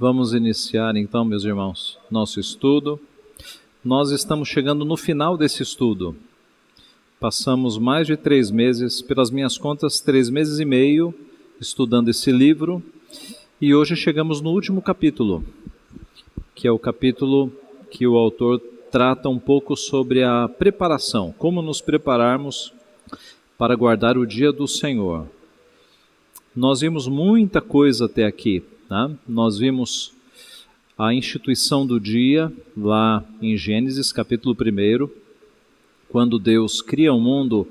Vamos iniciar então, meus irmãos, nosso estudo. Nós estamos chegando no final desse estudo. Passamos mais de 3 meses, pelas minhas contas, 3 meses e meio, estudando esse livro. E hoje chegamos no último capítulo, que é o capítulo que o autor trata um pouco sobre a preparação, como nos prepararmos para guardar o dia do Senhor. Nós vimos muita coisa até aqui, tá? Nós vimos a instituição do dia, lá em Gênesis, capítulo 1, quando Deus cria o mundo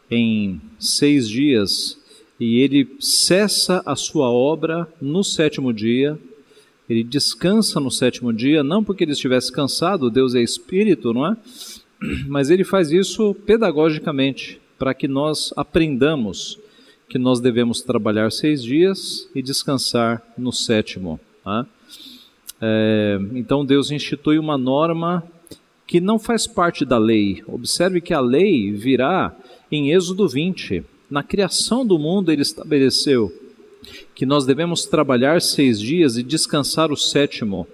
em 6 dias, e Ele cessa a sua obra no 7º dia, Ele descansa no 7º dia, não porque Ele estivesse cansado, Deus é Espírito, não é? Mas Ele faz isso pedagogicamente, para que nós aprendamos que nós devemos trabalhar 6 dias e descansar no 7º. Tá? Então Deus institui uma norma que não faz parte da lei. Observe que a lei virá em Êxodo 20. Na criação do mundo Ele estabeleceu que nós devemos trabalhar 6 dias e descansar o 7º.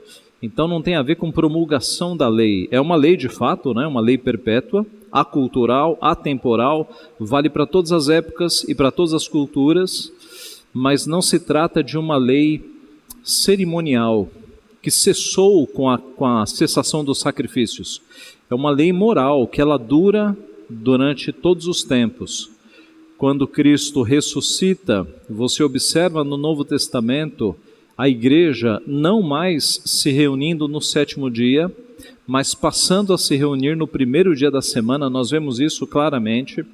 Então não tem a ver com promulgação da lei. É uma lei de fato, né? Uma lei perpétua, acultural, atemporal, vale para todas as épocas e para todas as culturas, mas não se trata de uma lei cerimonial, que cessou com a cessação dos sacrifícios. É uma lei moral, que ela dura durante todos os tempos. Quando Cristo ressuscita, você observa no Novo Testamento a igreja não mais se reunindo no 7º dia, mas passando a se reunir no 1º dia da semana. Nós vemos isso claramente.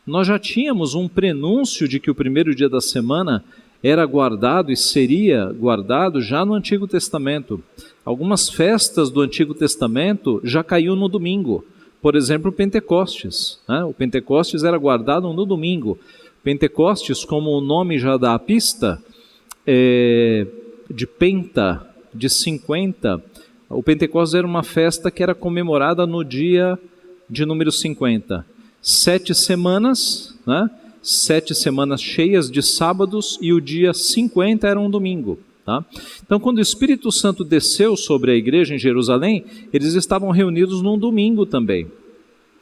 Nós já tínhamos um prenúncio de que o 1º dia da semana era guardado e seria guardado já no Antigo Testamento. Algumas festas do Antigo Testamento já caíam no domingo. Por exemplo, o Pentecostes. Né? O Pentecostes era guardado no domingo. Pentecostes, como o nome já dá a pista, de penta, de 50, o Pentecostes era uma festa que era comemorada no dia de número 50. 7 semanas, né? 7 semanas cheias de sábados, e o dia 50 era um domingo. Tá? Então, quando o Espírito Santo desceu sobre a igreja em Jerusalém, eles estavam reunidos num domingo também. O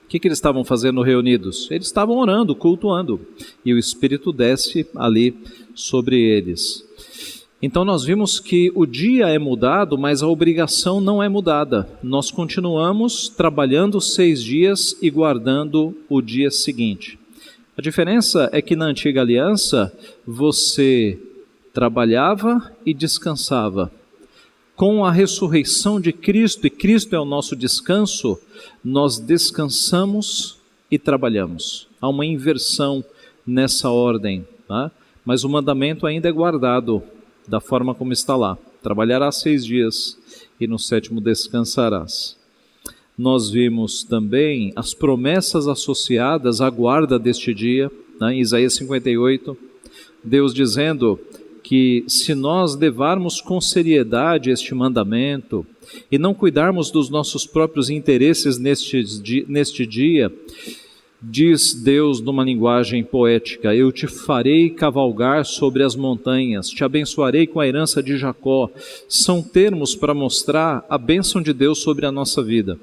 que eles estavam fazendo reunidos? Eles estavam orando, cultuando, e o Espírito desce ali sobre eles. Então nós vimos que o dia é mudado, mas a obrigação não é mudada. Nós continuamos trabalhando 6 dias e guardando o dia seguinte. A diferença é que na antiga aliança você trabalhava e descansava. Com a ressurreição de Cristo, e Cristo é o nosso descanso, nós descansamos e trabalhamos. Há uma inversão nessa ordem, tá? Mas o mandamento ainda é guardado da forma como está lá. Trabalharás 6 dias e no 7º descansarás. Nós vimos também as promessas associadas à guarda deste dia, né? Em Isaías 58, Deus dizendo que se nós levarmos com seriedade este mandamento e não cuidarmos dos nossos próprios interesses neste dia, diz Deus numa linguagem poética: eu te farei cavalgar sobre as montanhas, te abençoarei com a herança de Jacó. São termos para mostrar a bênção de Deus sobre a nossa vida.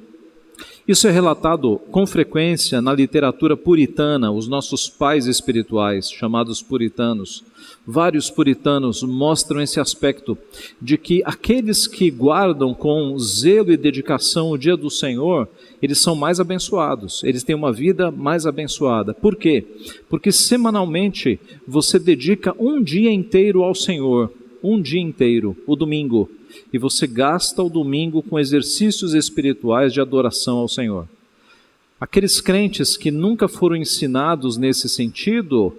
Isso é relatado com frequência na literatura puritana, os nossos pais espirituais, chamados puritanos. Vários puritanos mostram esse aspecto de que aqueles que guardam com zelo e dedicação o dia do Senhor, eles são mais abençoados, eles têm uma vida mais abençoada. Por quê? Porque semanalmente você dedica um dia inteiro ao Senhor, um dia inteiro, o domingo, e você gasta o domingo com exercícios espirituais de adoração ao Senhor. Aqueles crentes que nunca foram ensinados nesse sentido,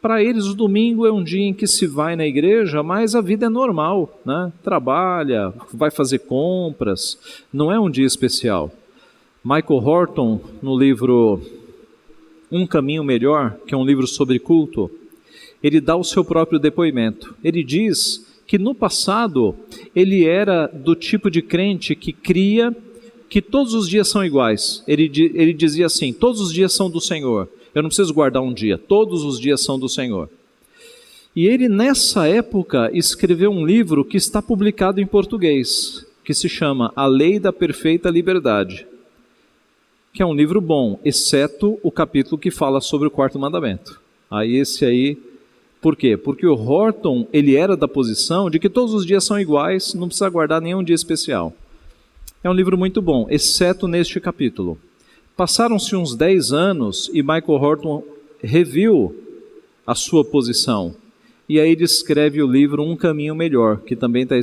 para eles o domingo é um dia em que se vai na igreja, mas a vida é normal, né? Trabalha, vai fazer compras, não é um dia especial. Michael Horton, no livro Um Caminho Melhor, que é um livro sobre culto, ele dá o seu próprio depoimento. Ele diz que no passado ele era do tipo de crente que cria que todos os dias são iguais. Ele dizia assim: todos os dias são do Senhor, eu não preciso guardar um dia, todos os dias são do Senhor. E ele, nessa época, escreveu um livro que está publicado em português, que se chama A Lei da Perfeita Liberdade, que é um livro bom, exceto o capítulo que fala sobre o quarto mandamento. Por quê? Porque o Horton, ele era da posição de que todos os dias são iguais, não precisa guardar nenhum dia especial. É um livro muito bom, exceto neste capítulo. Passaram-se uns 10 anos e Michael Horton reviu a sua posição. E aí ele escreve o livro Um Caminho Melhor, que também está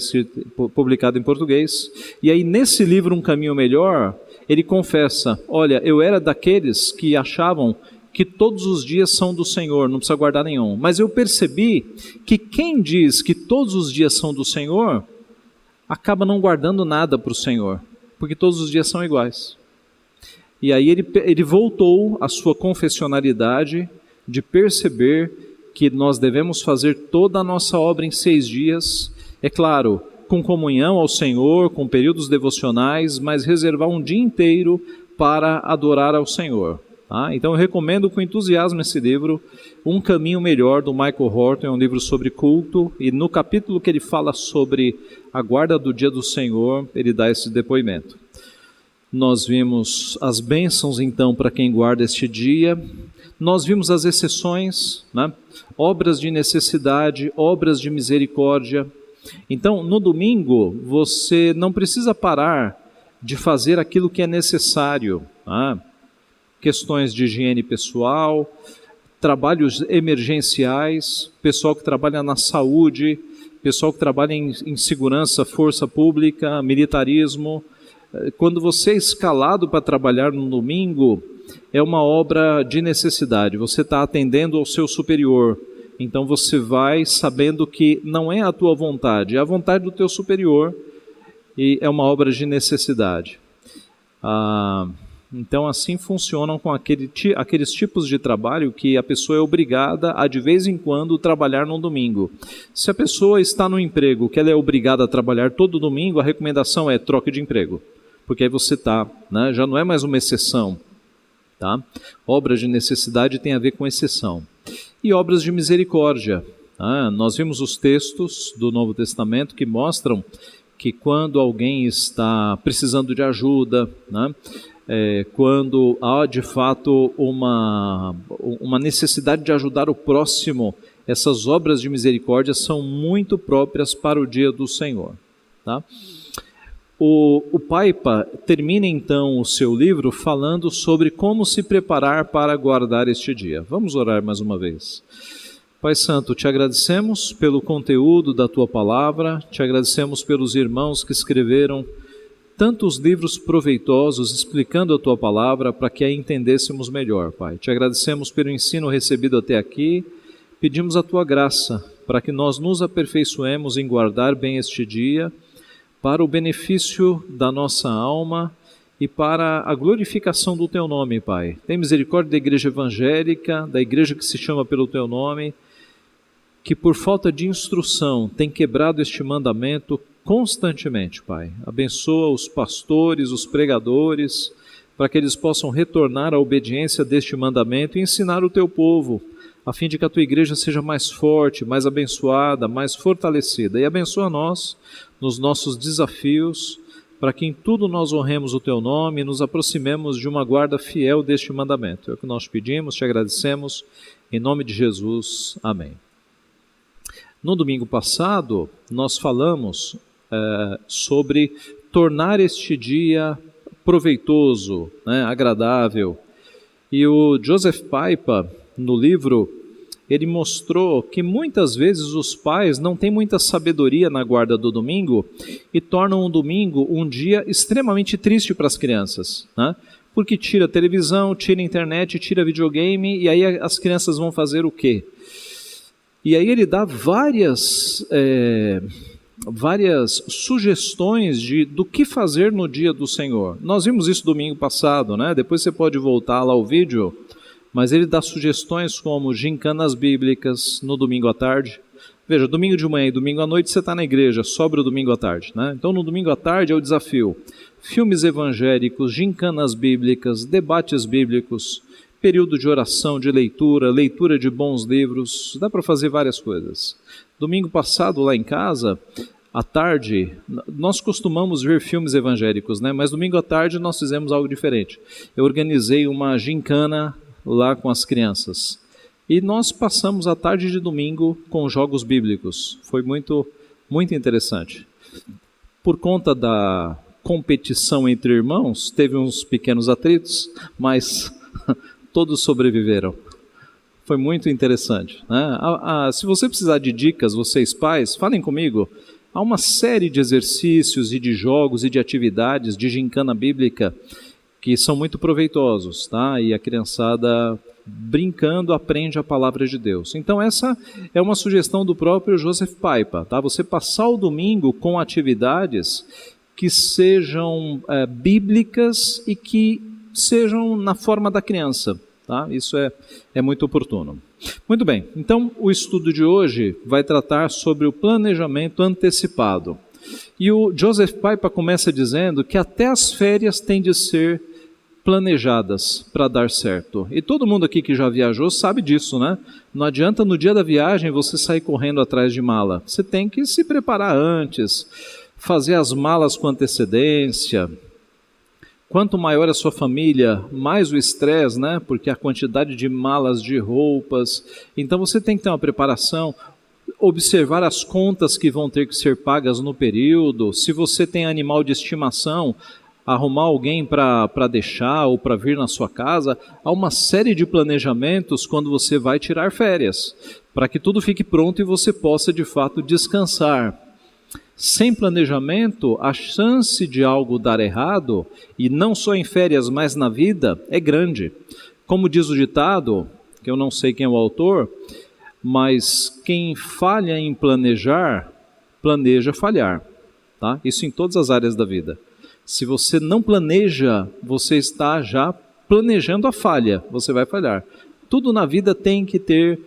publicado em português. E aí nesse livro Um Caminho Melhor, ele confessa, olha, eu era daqueles que achavam que todos os dias são do Senhor, não precisa guardar nenhum. Mas eu percebi que quem diz que todos os dias são do Senhor, acaba não guardando nada para o Senhor, porque todos os dias são iguais. E aí ele voltou à sua confessionalidade de perceber que nós devemos fazer toda a nossa obra em 6 dias, é claro, com comunhão ao Senhor, com períodos devocionais, mas reservar um dia inteiro para adorar ao Senhor. Tá? Então eu recomendo com entusiasmo esse livro, Um Caminho Melhor, do Michael Horton, é um livro sobre culto, e no capítulo que ele fala sobre a guarda do dia do Senhor, ele dá esse depoimento. Nós vimos as bênçãos então para quem guarda este dia, nós vimos as exceções, né? Obras de necessidade, obras de misericórdia. Então, no domingo, você não precisa parar de fazer aquilo que é necessário. Tá? Questões de higiene pessoal, trabalhos emergenciais, pessoal que trabalha na saúde, pessoal que trabalha em segurança, força pública, militarismo. Quando você é escalado para trabalhar no domingo, é uma obra de necessidade, você está atendendo ao seu superior, então você vai sabendo que não é a tua vontade, é a vontade do teu superior, e é uma obra de necessidade. Então assim funcionam com aqueles tipos de trabalho que a pessoa é obrigada a de vez em quando trabalhar no domingo. Se a pessoa está no emprego que ela é obrigada a trabalhar todo domingo, a recomendação é troque de emprego, porque aí você está, né, já não é mais uma exceção. Tá? Obras de necessidade tem a ver com exceção. E obras de misericórdia. Nós vimos os textos do Novo Testamento que mostram que quando alguém está precisando de ajuda, né, quando há de fato uma necessidade de ajudar o próximo, essas obras de misericórdia são muito próprias para o dia do Senhor. Tá? O Paipa termina então o seu livro falando sobre como se preparar para guardar este dia. Vamos orar mais uma vez. Pai Santo, te agradecemos pelo conteúdo da tua palavra, te agradecemos pelos irmãos que escreveram tantos livros proveitosos explicando a tua palavra para que a entendêssemos melhor, Pai. Te agradecemos pelo ensino recebido até aqui, pedimos a tua graça para que nós nos aperfeiçoemos em guardar bem este dia, para o benefício da nossa alma e para a glorificação do Teu nome, Pai. Tem misericórdia da igreja evangélica, da igreja que se chama pelo Teu nome, que por falta de instrução tem quebrado este mandamento constantemente, Pai. Abençoa os pastores, os pregadores, para que eles possam retornar à obediência deste mandamento e ensinar o Teu povo, a fim de que a Tua igreja seja mais forte, mais abençoada, mais fortalecida. E abençoa nós nos nossos desafios, para que em tudo nós honremos o Teu nome e nos aproximemos de uma guarda fiel deste mandamento. É o que nós pedimos, te agradecemos, em nome de Jesus. Amém. No domingo passado, nós falamos sobre tornar este dia proveitoso, né, agradável. E o Joseph Paipa, no livro, ele mostrou que muitas vezes os pais não têm muita sabedoria na guarda do domingo e tornam o domingo um dia extremamente triste para as crianças, né? Porque tira televisão, tira internet, tira videogame, e aí as crianças vão fazer o quê? E aí ele dá várias sugestões do que fazer no dia do Senhor. Nós vimos isso domingo passado, né? Depois você pode voltar lá ao vídeo, mas ele dá sugestões como gincanas bíblicas no domingo à tarde. Veja, domingo de manhã e domingo à noite você está na igreja, sobra o domingo à tarde, né? Então no domingo à tarde é o desafio. Filmes evangélicos, gincanas bíblicas, debates bíblicos, período de oração, de leitura de bons livros, dá para fazer várias coisas. Domingo passado, lá em casa, à tarde, nós costumamos ver filmes evangélicos, né? Mas domingo à tarde nós fizemos algo diferente. Eu organizei uma gincana lá com as crianças. E nós passamos a tarde de domingo com jogos bíblicos. Foi muito, muito interessante. Por conta da competição entre irmãos, teve uns pequenos atritos, mas todos sobreviveram. Foi muito interessante, né? Se você precisar de dicas, vocês pais, falem comigo. Há uma série de exercícios e de jogos e de atividades de gincana bíblica que são muito proveitosos, tá? E a criançada, brincando, aprende a palavra de Deus. Então essa é uma sugestão do próprio Joseph Paipa, tá? Você passar o domingo com atividades que sejam bíblicas e que sejam na forma da criança, tá? Isso é muito oportuno. Muito bem, então o estudo de hoje vai tratar sobre o planejamento antecipado. E o Joseph Paipa começa dizendo que até as férias têm de ser planejadas para dar certo. E todo mundo aqui que já viajou sabe disso, né? Não adianta no dia da viagem você sair correndo atrás de mala. Você tem que se preparar antes, fazer as malas com antecedência. Quanto maior a sua família, mais o estresse, né? Porque a quantidade de malas, de roupas. Então você tem que ter uma preparação, observar as contas que vão ter que ser pagas no período. Se você tem animal de estimação, arrumar alguém para deixar ou para vir na sua casa. Há uma série de planejamentos quando você vai tirar férias, para que tudo fique pronto e você possa de fato descansar. Sem planejamento, a chance de algo dar errado, e não só em férias, mas na vida, é grande. Como diz o ditado, que eu não sei quem é o autor, mas quem falha em planejar, planeja falhar. Tá? Isso em todas as áreas da vida. Se você não planeja, você está já planejando a falha, você vai falhar. Tudo na vida tem que ter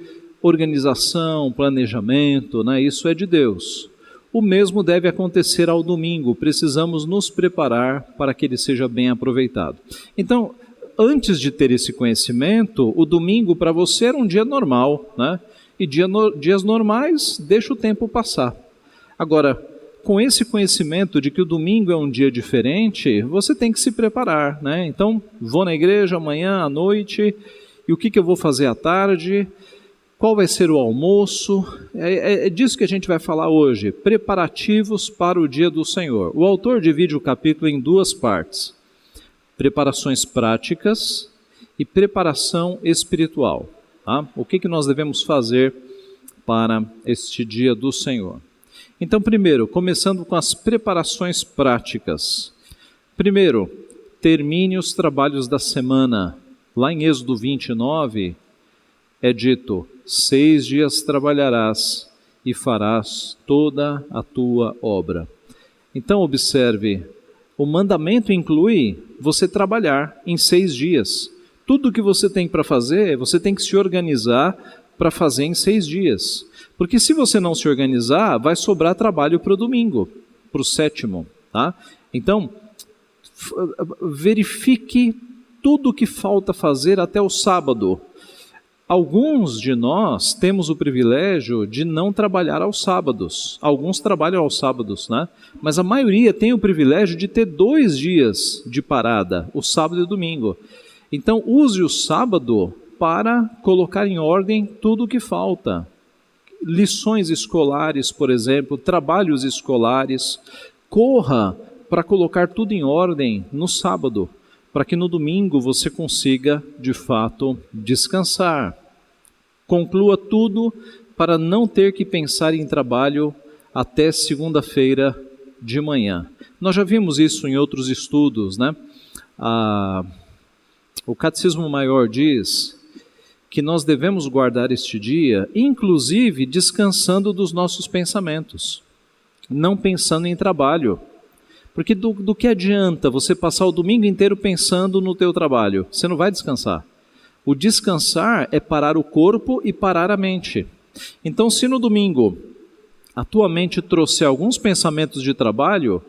organização, planejamento, né? Isso é de Deus. O mesmo deve acontecer ao domingo, precisamos nos preparar para que ele seja bem aproveitado. Então, antes de ter esse conhecimento, o domingo para você era um dia normal, né? E dias normais, deixa o tempo passar. Agora, com esse conhecimento de que o domingo é um dia diferente, você tem que se preparar, né? Então, vou na igreja amanhã à noite, e o que eu vou fazer à tarde? Qual vai ser o almoço? É disso que a gente vai falar hoje, preparativos para o dia do Senhor. O autor divide o capítulo em duas partes, preparações práticas e preparação espiritual. Tá? O que nós devemos fazer para este dia do Senhor? Então, primeiro, começando com as preparações práticas. Primeiro, termine os trabalhos da semana. Lá em Êxodo 29, é dito: 6 dias trabalharás e farás toda a tua obra. Então observe, o mandamento inclui você trabalhar em 6 dias. Tudo que você tem para fazer, você tem que se organizar para fazer em 6 dias. Porque se você não se organizar, vai sobrar trabalho para o domingo, para o 7º. Tá? Então, verifique tudo o que falta fazer até o sábado. Alguns de nós temos o privilégio de não trabalhar aos sábados. Alguns trabalham aos sábados, né? Mas a maioria tem o privilégio de ter 2 dias de parada, o sábado e o domingo. Então, use o sábado para colocar em ordem tudo o que falta. Lições escolares, por exemplo, trabalhos escolares. Corra para colocar tudo em ordem no sábado, para que no domingo você consiga, de fato, descansar. Conclua tudo para não ter que pensar em trabalho até segunda-feira de manhã. Nós já vimos isso em outros estudos, né? O Catecismo Maior diz que nós devemos guardar este dia, inclusive descansando dos nossos pensamentos, não pensando em trabalho. Porque do que adianta você passar o domingo inteiro pensando no teu trabalho? Você não vai descansar. O descansar é parar o corpo e parar a mente. Então, se no domingo a tua mente trouxer alguns pensamentos de trabalho,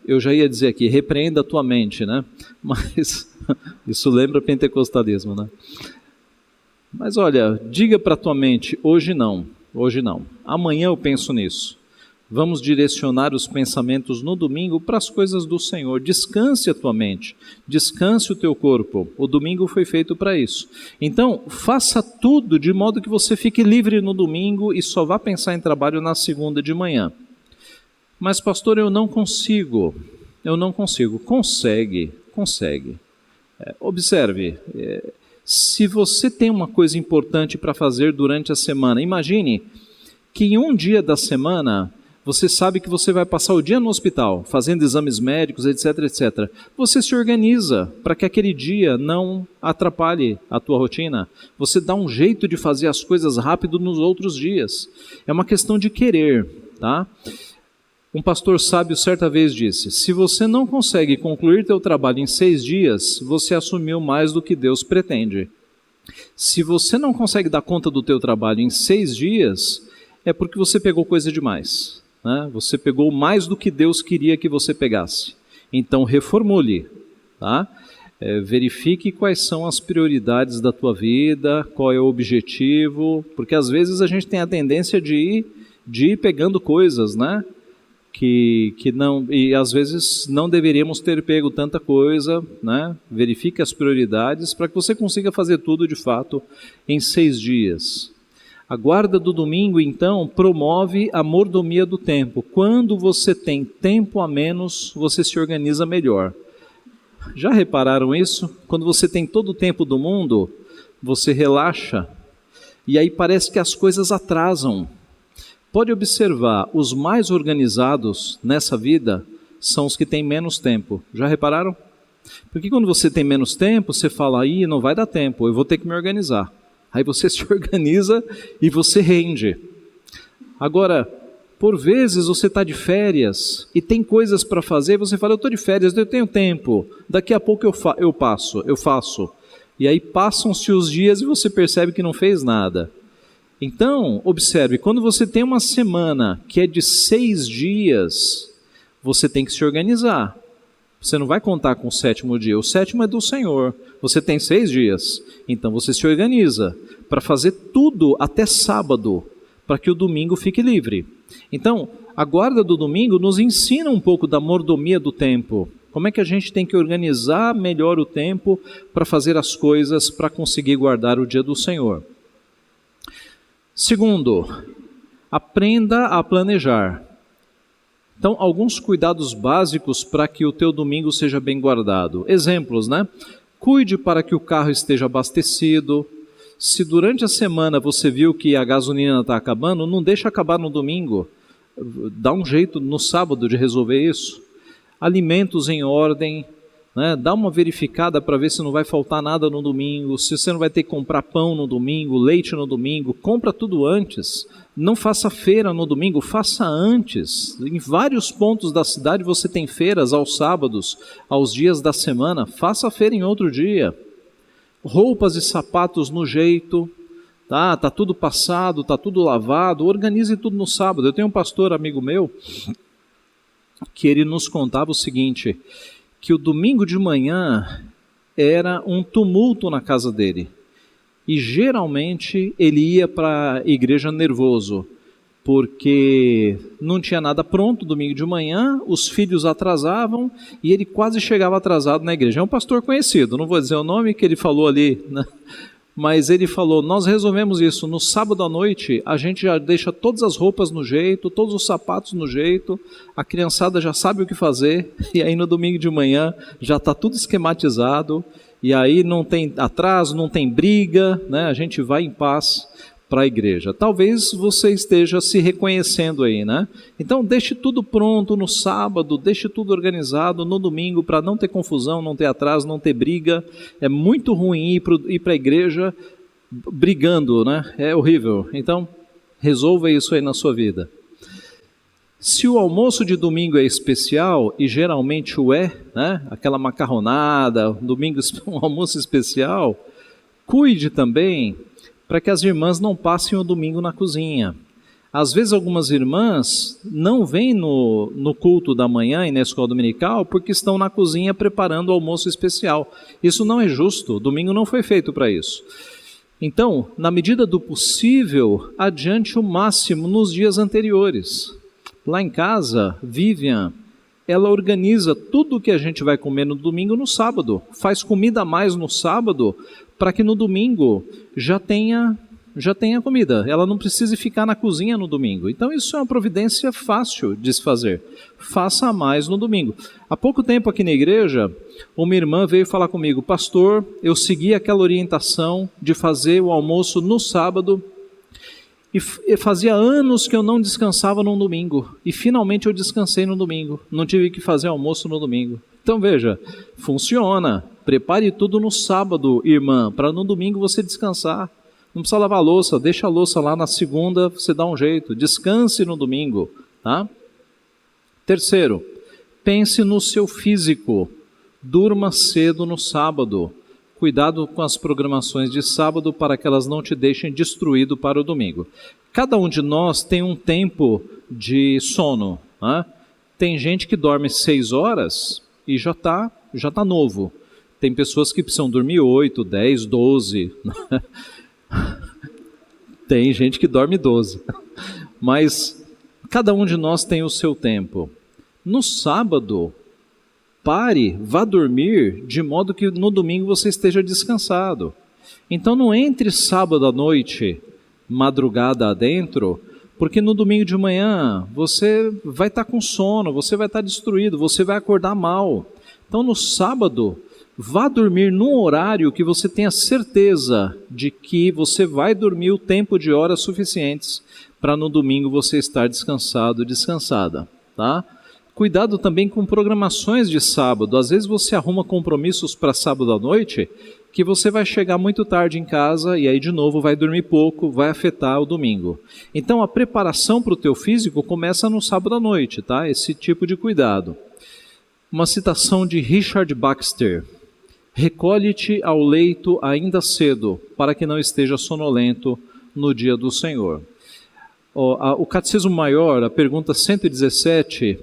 eu já ia dizer aqui, repreenda a tua mente, né? Mas isso lembra pentecostalismo, né? Mas olha, diga para a tua mente, hoje não, amanhã eu penso nisso. Vamos direcionar os pensamentos no domingo para as coisas do Senhor. Descanse a tua mente, descanse o teu corpo. O domingo foi feito para isso. Então, faça tudo de modo que você fique livre no domingo e só vá pensar em trabalho na segunda de manhã. Mas pastor, eu não consigo. Consegue. Observe, se você tem uma coisa importante para fazer durante a semana, imagine que em um dia da semana você sabe que você vai passar o dia no hospital, fazendo exames médicos, etc, etc. Você se organiza para que aquele dia não atrapalhe a tua rotina. Você dá um jeito de fazer as coisas rápido nos outros dias. É uma questão de querer, tá? Um pastor sábio certa vez disse, se você não consegue concluir teu trabalho em 6 dias, você assumiu mais do que Deus pretende. Se você não consegue dar conta do teu trabalho em 6 dias, é porque você pegou coisa demais. Né? Você pegou mais do que Deus queria que você pegasse. Então reformule, tá? Verifique quais são as prioridades da tua vida, qual é o objetivo, porque às vezes a gente tem a tendência de ir pegando coisas, né? Que não, e às vezes não deveríamos ter pego tanta coisa, né? Verifique as prioridades para que você consiga fazer tudo de fato em 6 dias. A guarda do domingo, então, promove a mordomia do tempo. Quando você tem tempo a menos, você se organiza melhor. Já repararam isso? Quando você tem todo o tempo do mundo, você relaxa, e aí parece que as coisas atrasam. Pode observar, os mais organizados nessa vida são os que têm menos tempo. Já repararam? Porque quando você tem menos tempo, você fala, aí não vai dar tempo, eu vou ter que me organizar. Aí você se organiza e você rende. Agora, por vezes você está de férias e tem coisas para fazer, você fala, eu estou de férias, eu tenho tempo, daqui a pouco eu faço. E aí passam-se os dias e você percebe que não fez nada. Então, observe, quando você tem uma semana que é de 6 dias, você tem que se organizar. Você não vai contar com o 7º dia, o 7º é do Senhor. Você tem 6 dias, então você se organiza para fazer tudo até sábado, para que o domingo fique livre. Então, a guarda do domingo nos ensina um pouco da mordomia do tempo. Como é que a gente tem que organizar melhor o tempo para fazer as coisas, para conseguir guardar o dia do Senhor. Segundo, aprenda a planejar. Então, alguns cuidados básicos para que o teu domingo seja bem guardado. Exemplos, né? Cuide para que o carro esteja abastecido. Se durante a semana você viu que a gasolina está acabando, não deixa acabar no domingo. Dá um jeito no sábado de resolver isso. Alimentos em ordem, né? Dá uma verificada para ver se não vai faltar nada no domingo, se você não vai ter que comprar pão no domingo, leite no domingo, compra tudo antes. Não faça feira no domingo, faça antes. Em vários pontos da cidade você tem feiras aos sábados, aos dias da semana, faça a feira em outro dia. Roupas e sapatos no jeito, tá tudo passado, tá tudo lavado, organize tudo no sábado. Eu tenho um pastor amigo meu, que ele nos contava o seguinte, que o domingo de manhã era um tumulto na casa dele. E geralmente ele ia para a igreja nervoso, porque não tinha nada pronto domingo de manhã, os filhos atrasavam e ele quase chegava atrasado na igreja. É um pastor conhecido, não vou dizer o nome que ele falou ali, né? Mas ele falou, nós resolvemos isso, no sábado à noite a gente já deixa todas as roupas no jeito, todos os sapatos no jeito, a criançada já sabe o que fazer, e aí no domingo de manhã já está tudo esquematizado, e aí não tem atraso, não tem briga, né? A gente vai em paz para a igreja. Talvez você esteja se reconhecendo aí, né? Então deixe tudo pronto no sábado, deixe tudo organizado no domingo para não ter confusão, não ter atraso, não ter briga. É muito ruim ir para a igreja brigando, né? É horrível. Então resolva isso aí na sua vida. Se o almoço de domingo é especial, e geralmente o é, né? Aquela macarronada, domingo um almoço especial, cuide também para que as irmãs não passem o domingo na cozinha. Às vezes algumas irmãs não vêm no culto da manhã e na escola dominical porque estão na cozinha preparando o almoço especial. Isso não é justo, o domingo não foi feito para isso. Então, na medida do possível, adiante o máximo nos dias anteriores. Lá em casa, Vivian, ela organiza tudo o que a gente vai comer no domingo no sábado. Faz comida a mais no sábado para que no domingo já tenha comida. Ela não precise ficar na cozinha no domingo. Então isso é uma providência fácil de se fazer. Faça a mais no domingo. Há pouco tempo aqui na igreja, uma irmã veio falar comigo: pastor, eu segui aquela orientação de fazer o almoço no sábado e fazia anos que eu não descansava no domingo. E finalmente eu descansei no domingo. Não tive que fazer almoço no domingo. Então veja, funciona. Prepare tudo no sábado, irmã, para no domingo você descansar. Não precisa lavar a louça, deixa a louça lá na segunda, você dá um jeito. Descanse no domingo, tá? Terceiro, pense no seu físico. Durma cedo no sábado. Cuidado com as programações de sábado para que elas não te deixem destruído para o domingo. Cada um de nós tem um tempo de sono, né? Tem gente que dorme 6 horas e já tá novo. Tem pessoas que precisam dormir 8, 10, 12. Tem gente que dorme 12. Mas cada um de nós tem o seu tempo. No sábado, pare, vá dormir, de modo que no domingo você esteja descansado. Então não entre sábado à noite, madrugada adentro, porque no domingo de manhã você vai estar com sono, você vai estar destruído, você vai acordar mal. Então no sábado, vá dormir num horário que você tenha certeza de que você vai dormir o tempo de horas suficientes para no domingo você estar descansado, descansada, tá? Cuidado também com programações de sábado. Às vezes você arruma compromissos para sábado à noite que você vai chegar muito tarde em casa e aí de novo vai dormir pouco, vai afetar o domingo. Então a preparação para o teu físico começa no sábado à noite, tá? Esse tipo de cuidado. Uma citação de Richard Baxter: recolhe-te ao leito ainda cedo, para que não esteja sonolento no dia do Senhor. O Catecismo Maior, a pergunta 117,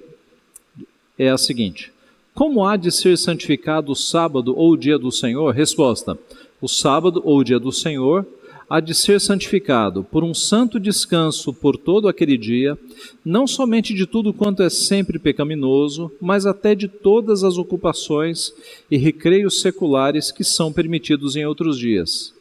é a seguinte: como há de ser santificado o sábado ou o dia do Senhor? Resposta: o sábado ou o dia do Senhor há de ser santificado por um santo descanso por todo aquele dia, não somente de tudo quanto é sempre pecaminoso, mas até de todas as ocupações e recreios seculares que são permitidos em outros dias.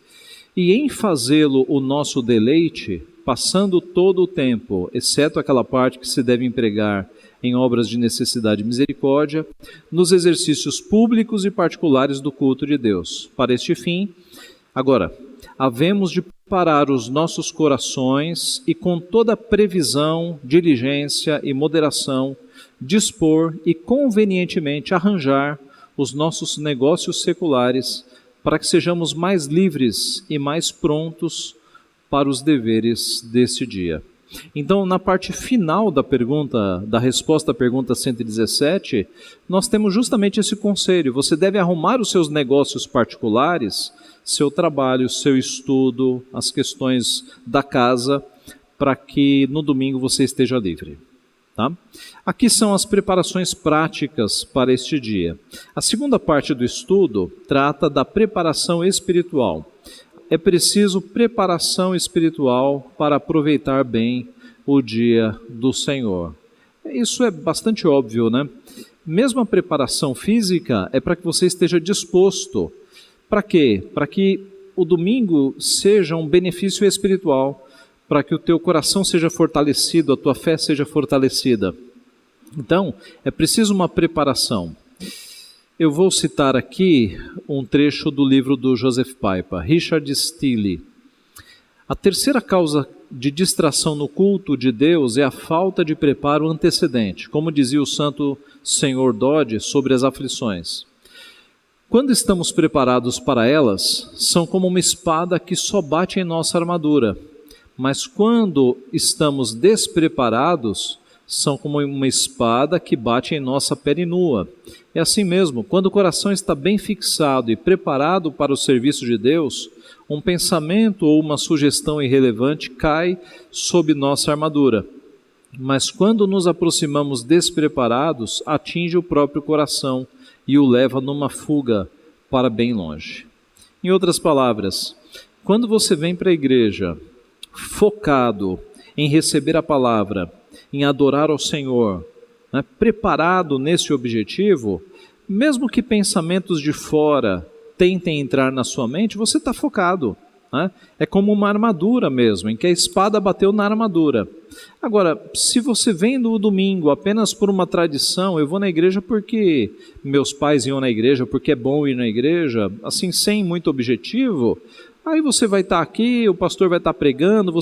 E em fazê-lo o nosso deleite, passando todo o tempo, exceto aquela parte que se deve empregar em obras de necessidade e misericórdia, nos exercícios públicos e particulares do culto de Deus. Para este fim, agora, havemos de preparar os nossos corações e com toda previsão, diligência e moderação, dispor e convenientemente arranjar os nossos negócios seculares para que sejamos mais livres e mais prontos para os deveres deste dia. Então, na parte final da resposta à pergunta 117, nós temos justamente esse conselho: você deve arrumar os seus negócios particulares, seu trabalho, seu estudo, as questões da casa, para que no domingo você esteja livre. Tá? Aqui são as preparações práticas para este dia. A segunda parte do estudo trata da preparação espiritual. É preciso preparação espiritual para aproveitar bem o dia do Senhor. Isso é bastante óbvio, né? Mesmo a preparação física é para que você esteja disposto. Para quê? Para que o domingo seja um benefício espiritual, para que o teu coração seja fortalecido, a tua fé seja fortalecida. Então, é preciso uma preparação. Eu vou citar aqui um trecho do livro do Joseph Paipa, Richard Steele. A terceira causa de distração no culto de Deus é a falta de preparo antecedente, como dizia o santo Senhor Dodge sobre as aflições. Quando estamos preparados para elas, são como uma espada que só bate em nossa armadura, mas quando estamos despreparados, são como uma espada que bate em nossa pele nua. É assim mesmo, quando o coração está bem fixado e preparado para o serviço de Deus, Um pensamento ou uma sugestão irrelevante cai sob nossa armadura. Mas quando nos aproximamos despreparados, atinge o próprio coração e o leva numa fuga para bem longe. Em outras palavras, quando você vem para a igreja focado em receber a palavra, em adorar ao Senhor, né, preparado nesse objetivo, mesmo que pensamentos de fora tentem entrar na sua mente, você está focado. Né? É como uma armadura mesmo, em que a espada bateu na armadura. Agora, se você vem no domingo apenas por uma tradição, eu vou na igreja porque meus pais iam na igreja, porque é bom ir na igreja, assim, sem muito objetivo, aí você vai estar aqui, o pastor vai estar pregando,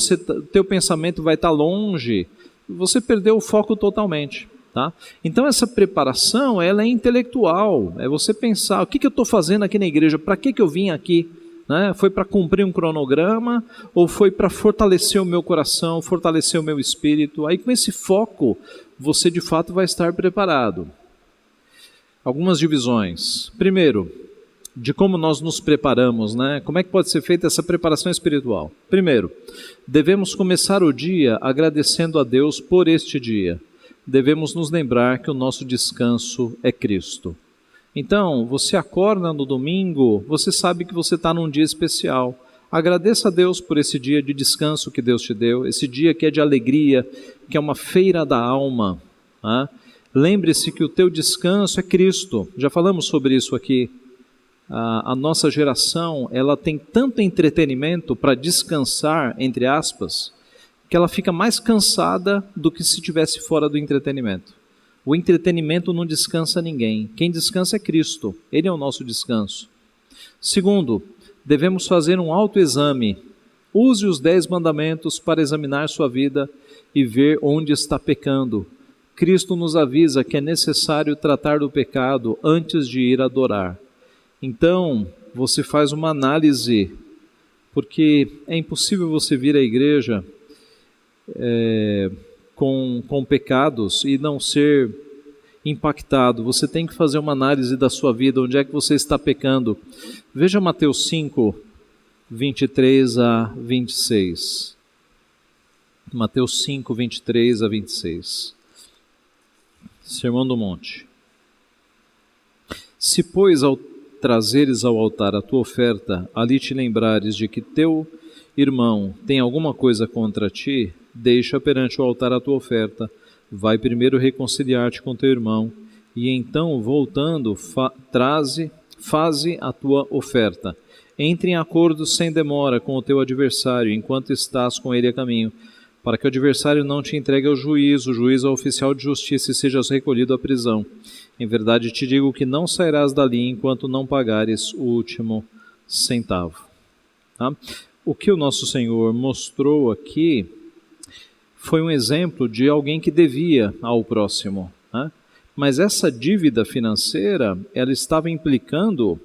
teu pensamento vai estar longe, você perdeu o foco totalmente. Tá? Então essa preparação, ela é intelectual, é você pensar, o que eu estou fazendo aqui na igreja, para que eu vim aqui? Né? Foi para cumprir um cronograma ou foi para fortalecer o meu coração, fortalecer o meu espírito? Aí com esse foco, você de fato vai estar preparado. Algumas divisões. Primeiro, de como nós nos preparamos, né? Como é que pode ser feita essa preparação espiritual? Primeiro, devemos começar o dia agradecendo a Deus por este dia. Devemos nos lembrar que o nosso descanso é Cristo. Então, você acorda no domingo, você sabe que você está num dia especial. Agradeça a Deus por esse dia de descanso que Deus te deu, esse dia que é de alegria, que é uma feira da alma. Né? Lembre-se que o teu descanso é Cristo. Já falamos sobre isso aqui. A nossa geração, ela tem tanto entretenimento para descansar, entre aspas, que ela fica mais cansada do que se estivesse fora do entretenimento. O entretenimento não descansa ninguém. Quem descansa é Cristo. Ele é o nosso descanso. Segundo, devemos fazer um autoexame. Use os 10 mandamentos para examinar sua vida e ver onde está pecando. Cristo nos avisa que é necessário tratar do pecado antes de ir adorar. Então, você faz uma análise, porque é impossível você vir à igreja com pecados e não ser impactado. Você tem que fazer uma análise da sua vida, onde é que você está pecando. Veja Mateus 5, 23 a 26. Mateus 5, 23 a 26. Sermão do Monte. Se, pois, ao trazeres ao altar a tua oferta, ali te lembrares de que teu irmão tem alguma coisa contra ti, deixa perante o altar a tua oferta, vai primeiro reconciliar-te com teu irmão, e então, voltando, faze a tua oferta. Entre em acordo sem demora com o teu adversário, enquanto estás com ele a caminho, para que o adversário não te entregue ao juiz, o juiz ao oficial de justiça, e sejas recolhido à prisão. Em verdade te digo que não sairás dali enquanto não pagares o último centavo. Tá? O que o nosso Senhor mostrou aqui foi um exemplo de alguém que devia ao próximo. Né? Mas essa dívida financeira, ela estava implicando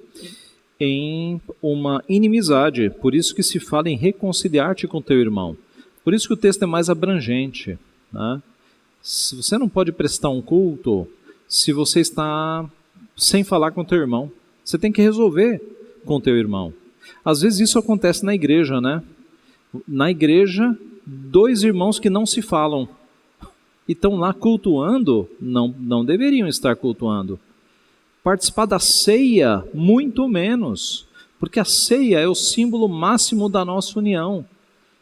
em uma inimizade. Por isso que se fala em reconciliar-te com teu irmão. Por isso que o texto é mais abrangente. Né? Se você não pode prestar um culto se você está sem falar com teu irmão. Você tem que resolver com teu irmão. Às vezes isso acontece na igreja, né? Na igreja, 2 irmãos que não se falam e estão lá cultuando, não deveriam estar cultuando. Participar da ceia, muito menos, porque a ceia é o símbolo máximo da nossa união.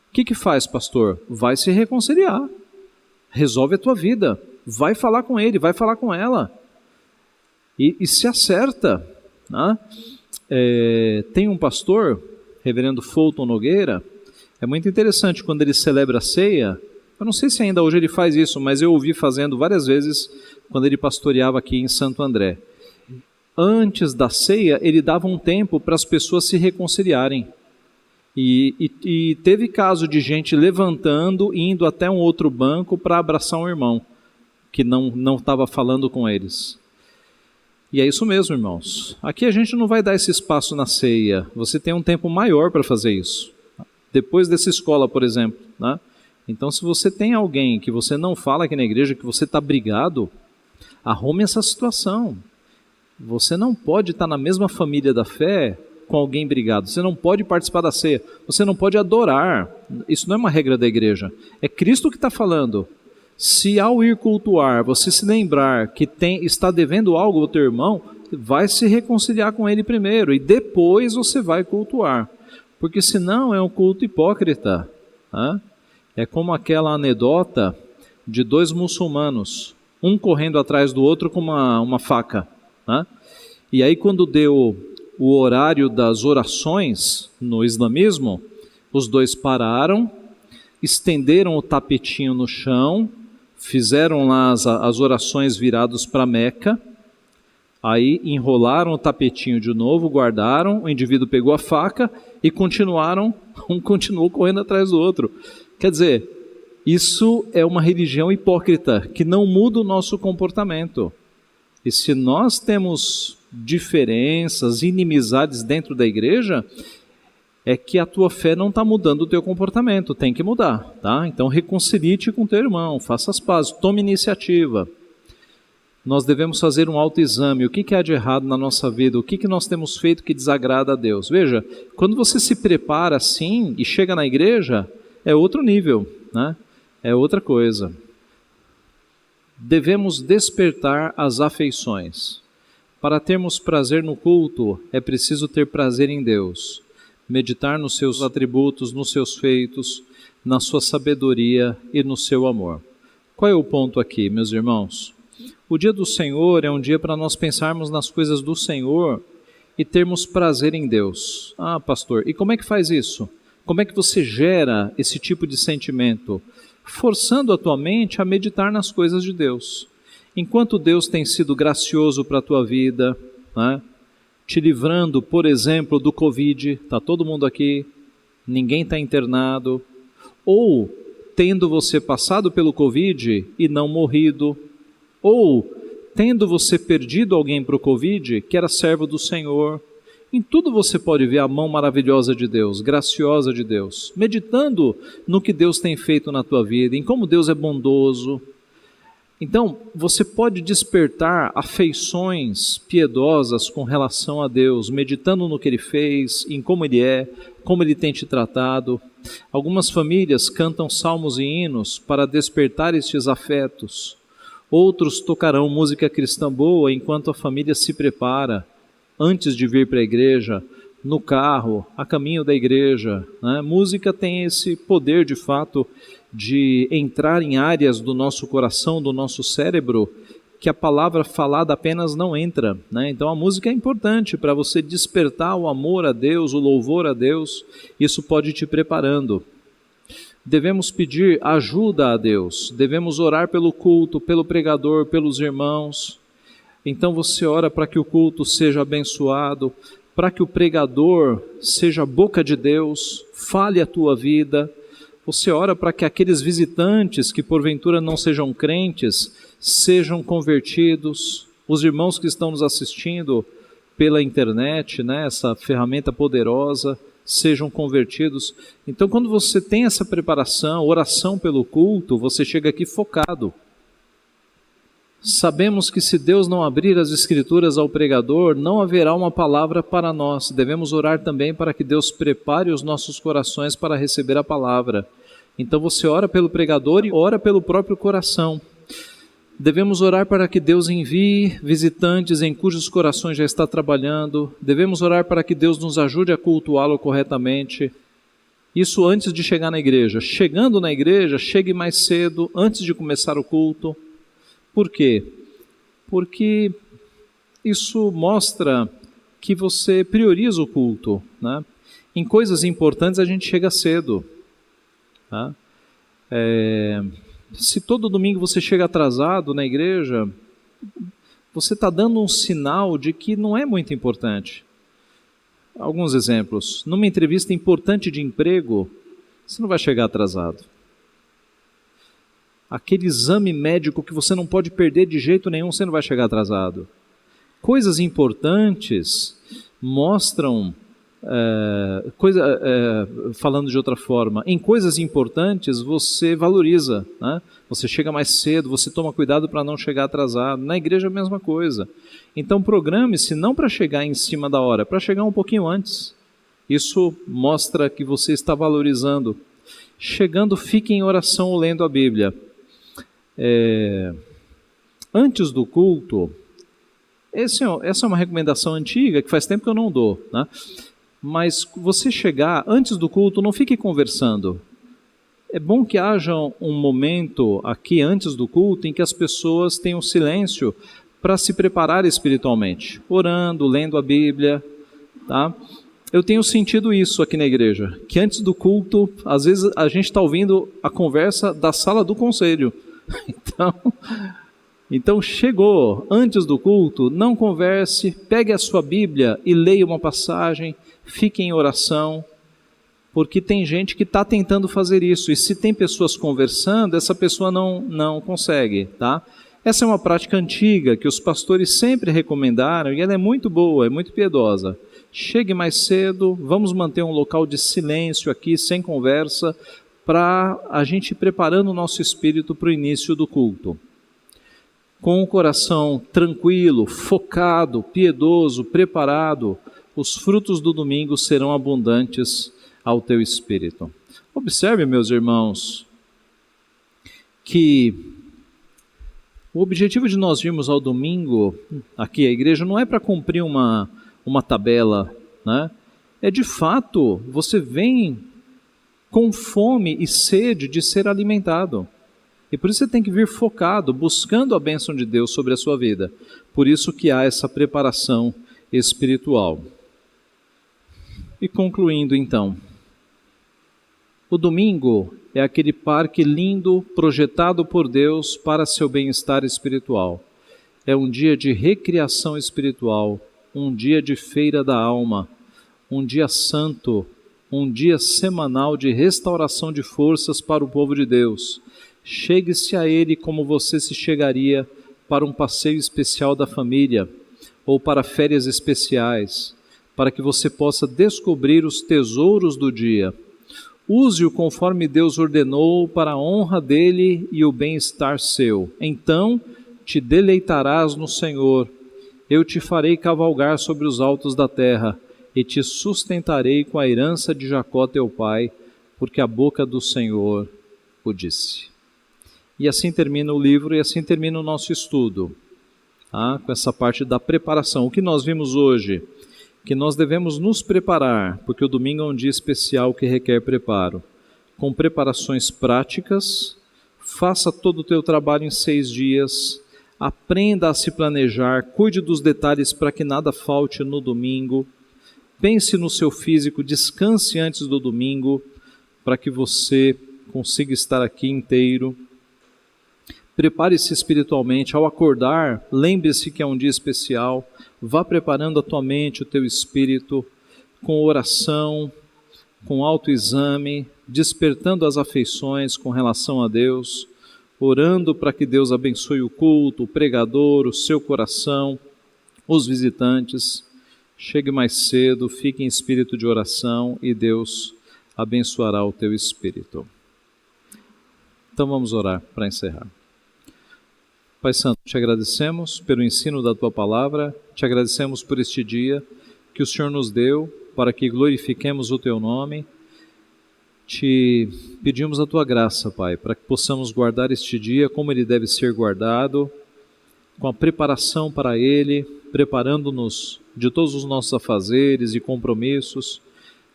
O que faz, pastor? Vai se reconciliar, resolve a tua vida, vai falar com ele, vai falar com ela, e se acerta. Né? Tem um pastor, reverendo Fulton Nogueira, é muito interessante quando ele celebra a ceia. Eu não sei se ainda hoje ele faz isso, mas eu ouvi fazendo várias vezes quando ele pastoreava aqui em Santo André. Antes da ceia, ele dava um tempo para as pessoas se reconciliarem. E teve caso de gente levantando, indo até um outro banco para abraçar um irmão que não estava falando com eles. E é isso mesmo, irmãos. Aqui a gente não vai dar esse espaço na ceia. Você tem um tempo maior para fazer isso. Depois dessa escola, por exemplo. Né? Então, se você tem alguém que você não fala aqui na igreja, que você está brigado, arrume essa situação. Você não pode estar na mesma família da fé com alguém brigado, você não pode participar da ceia, você não pode adorar. Isso não é uma regra da igreja, é Cristo que está falando. Se ao ir cultuar, você se lembrar que está devendo algo ao teu irmão, vai se reconciliar com ele primeiro e depois você vai cultuar, porque senão é um culto hipócrita. Tá? É como aquela anedota de 2 muçulmanos, um correndo atrás do outro com uma faca. Tá? E aí quando deu o horário das orações no islamismo, os dois pararam, estenderam o tapetinho no chão, fizeram lá as orações virados para Meca, aí enrolaram o tapetinho de novo, guardaram, o indivíduo pegou a faca e continuaram, um continuou correndo atrás do outro. Quer dizer, isso é uma religião hipócrita, que não muda o nosso comportamento. E se nós temos diferenças, inimizades dentro da igreja, é que a tua fé não está mudando o teu comportamento, tem que mudar, tá? Então reconcilie-te com teu irmão, faça as pazes, tome iniciativa. Nós devemos fazer um autoexame, o que há de errado na nossa vida, o que nós temos feito que desagrada a Deus. Veja, quando você se prepara assim e chega na igreja, é outro nível, né? É outra coisa. Devemos despertar as afeições. Para termos prazer no culto, é preciso ter prazer em Deus. Meditar nos seus atributos, nos seus feitos, na sua sabedoria e no seu amor. Qual é o ponto aqui, meus irmãos? O dia do Senhor é um dia para nós pensarmos nas coisas do Senhor e termos prazer em Deus. Ah, pastor, e como é que faz isso? Como é que você gera esse tipo de sentimento? Forçando a tua mente a meditar nas coisas de Deus. Enquanto Deus tem sido gracioso para a tua vida, né? Te livrando, por exemplo, do Covid, está todo mundo aqui, ninguém está internado, ou tendo você passado pelo Covid e não morrido, ou tendo você perdido alguém para o Covid que era servo do Senhor. Em tudo você pode ver a mão maravilhosa de Deus, graciosa de Deus, meditando no que Deus tem feito na tua vida, em como Deus é bondoso. Então, você pode despertar afeições piedosas com relação a Deus, meditando no que Ele fez, em como Ele é, como Ele tem te tratado. Algumas famílias cantam salmos e hinos para despertar estes afetos. Outros tocarão música cristã boa enquanto a família se prepara, antes de vir para a igreja, no carro, a caminho da igreja. Né? Música tem esse poder, de fato, de entrar em áreas do nosso coração, do nosso cérebro, que a palavra falada apenas não entra. Né? Então a música é importante para você despertar o amor a Deus, o louvor a Deus. Isso pode te preparando. Devemos pedir ajuda a Deus, devemos orar pelo culto, pelo pregador, pelos irmãos. Então você ora para que o culto seja abençoado, para que o pregador seja a boca de Deus, fale a tua vida. Você ora para que aqueles visitantes que porventura não sejam crentes, sejam convertidos. Os irmãos que estão nos assistindo pela internet, né, essa ferramenta poderosa, sejam convertidos. Então quando você tem essa preparação, oração pelo culto, você chega aqui focado. Sabemos que se Deus não abrir as Escrituras ao pregador, não haverá uma palavra para nós. Devemos orar também para que Deus prepare os nossos corações para receber a palavra. Então você ora pelo pregador e ora pelo próprio coração. Devemos orar para que Deus envie visitantes em cujos corações já está trabalhando. Devemos orar para que Deus nos ajude a cultuá-lo corretamente. Isso antes de chegar na igreja. Chegando na igreja, chegue mais cedo, antes de começar o culto. Por quê? Porque isso mostra que você prioriza o culto. Né? Em coisas importantes a gente chega cedo. Tá? Se todo domingo você chega atrasado na igreja, você está dando um sinal de que não é muito importante. Alguns exemplos. Numa entrevista importante de emprego, você não vai chegar atrasado. Aquele exame médico que você não pode perder de jeito nenhum, você não vai chegar atrasado. Coisas importantes mostram falando de outra forma, em coisas importantes você valoriza, né? Você chega mais cedo, você toma cuidado para não chegar atrasado. Na igreja é a mesma coisa. Então programe-se não para chegar em cima da hora, para chegar um pouquinho antes. Isso mostra que você está valorizando. Chegando, fique em oração ou lendo a Bíblia. Antes do culto, essa é uma recomendação antiga, que faz tempo que eu não dou, né? Mas você chegar antes do culto, não fique conversando. É bom que haja um momento aqui antes do culto em que as pessoas tenham silêncio para se preparar espiritualmente, orando, lendo a Bíblia, tá? Eu tenho sentido isso aqui na igreja, que antes do culto, às vezes a gente está ouvindo a conversa da sala do conselho. Então chegou antes do culto, não converse, pegue a sua Bíblia e leia uma passagem, fique em oração, porque tem gente que está tentando fazer isso, e se tem pessoas conversando, essa pessoa não consegue, tá? Essa é uma prática antiga que os pastores sempre recomendaram, e ela é muito boa, é muito piedosa. Chegue mais cedo, vamos manter um local de silêncio aqui, sem conversa, para a gente ir preparando o nosso espírito para o início do culto. Com o coração tranquilo, focado, piedoso, preparado, os frutos do domingo serão abundantes ao teu espírito. Observe, meus irmãos, que o objetivo de nós virmos ao domingo, aqui à igreja, não é para cumprir uma tabela, né? É de fato, você vem com fome e sede de ser alimentado. E por isso você tem que vir focado, buscando a bênção de Deus sobre a sua vida. Por isso que há essa preparação espiritual. E concluindo então, o domingo é aquele parque lindo projetado por Deus para seu bem-estar espiritual. É um dia de recriação espiritual, um dia de feira da alma, um dia santo, um dia semanal de restauração de forças para o povo de Deus. Chegue-se a Ele como você se chegaria para um passeio especial da família ou para férias especiais, para que você possa descobrir os tesouros do dia. Use-o conforme Deus ordenou para a honra dele e o bem-estar seu. Então te deleitarás no Senhor. Eu te farei cavalgar sobre os altos da terra e te sustentarei com a herança de Jacó teu pai, porque a boca do Senhor o disse. E assim termina o livro e assim termina o nosso estudo, tá? Com essa parte da preparação. O que nós vimos hoje? Que nós devemos nos preparar, porque o domingo é um dia especial que requer preparo, com preparações práticas. Faça todo o teu trabalho em 6 dias, aprenda a se planejar, cuide dos detalhes para que nada falte no domingo, pense no seu físico, descanse antes do domingo, para que você consiga estar aqui inteiro. Prepare-se espiritualmente, ao acordar, lembre-se que é um dia especial, vá preparando a tua mente, o teu espírito, com oração, com autoexame, despertando as afeições com relação a Deus, orando para que Deus abençoe o culto, o pregador, o seu coração, os visitantes. Chegue mais cedo, fique em espírito de oração e Deus abençoará o teu espírito. Então vamos orar para encerrar. Pai Santo, te agradecemos pelo ensino da Tua Palavra, te agradecemos por este dia que o Senhor nos deu para que glorifiquemos o Teu nome. Te pedimos a Tua graça, Pai, para que possamos guardar este dia como ele deve ser guardado, com a preparação para ele, preparando-nos de todos os nossos afazeres e compromissos,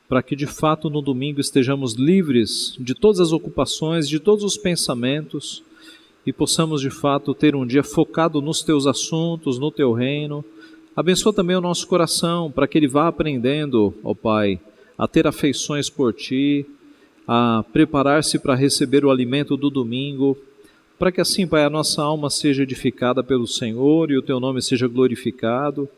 para que de fato no domingo estejamos livres de todas as ocupações, de todos os pensamentos, e possamos de fato ter um dia focado nos Teus assuntos, no Teu reino. Abençoa também o nosso coração, para que ele vá aprendendo, ó Pai, a ter afeições por Ti, a preparar-se para receber o alimento do domingo, para que assim, Pai, a nossa alma seja edificada pelo Senhor e o Teu nome seja glorificado,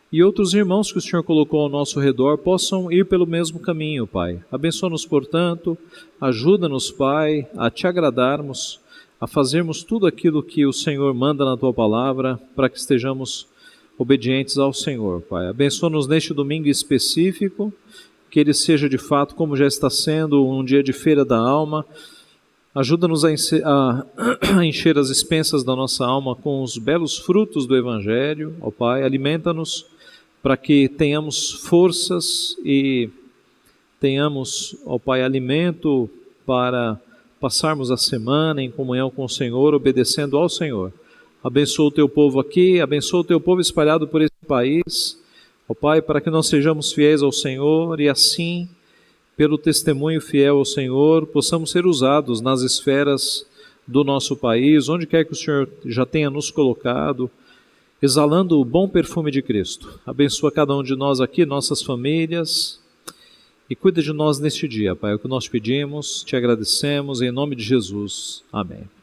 e outros irmãos que o Senhor colocou ao nosso redor possam ir pelo mesmo caminho, Pai. Abençoa-nos, portanto, ajuda-nos, Pai, a Te agradarmos, a fazermos tudo aquilo que o Senhor manda na Tua Palavra, para que estejamos, obedientes ao Senhor, Pai. Abençoa-nos neste domingo específico, que ele seja de fato, como já está sendo, um dia de feira da alma. Ajuda-nos a encher as expensas da nossa alma com os belos frutos do Evangelho, ó Pai. Alimenta-nos para que tenhamos forças e tenhamos, ó Pai, alimento para passarmos a semana em comunhão com o Senhor, obedecendo ao Senhor. Abençoa o teu povo aqui, abençoa o teu povo espalhado por esse país, ó Pai, para que nós sejamos fiéis ao Senhor e assim, pelo testemunho fiel ao Senhor, possamos ser usados nas esferas do nosso país, onde quer que o Senhor já tenha nos colocado, exalando o bom perfume de Cristo. Abençoa cada um de nós aqui, nossas famílias, e cuida de nós neste dia, Pai. É o que nós pedimos, te agradecemos, em nome de Jesus. Amém.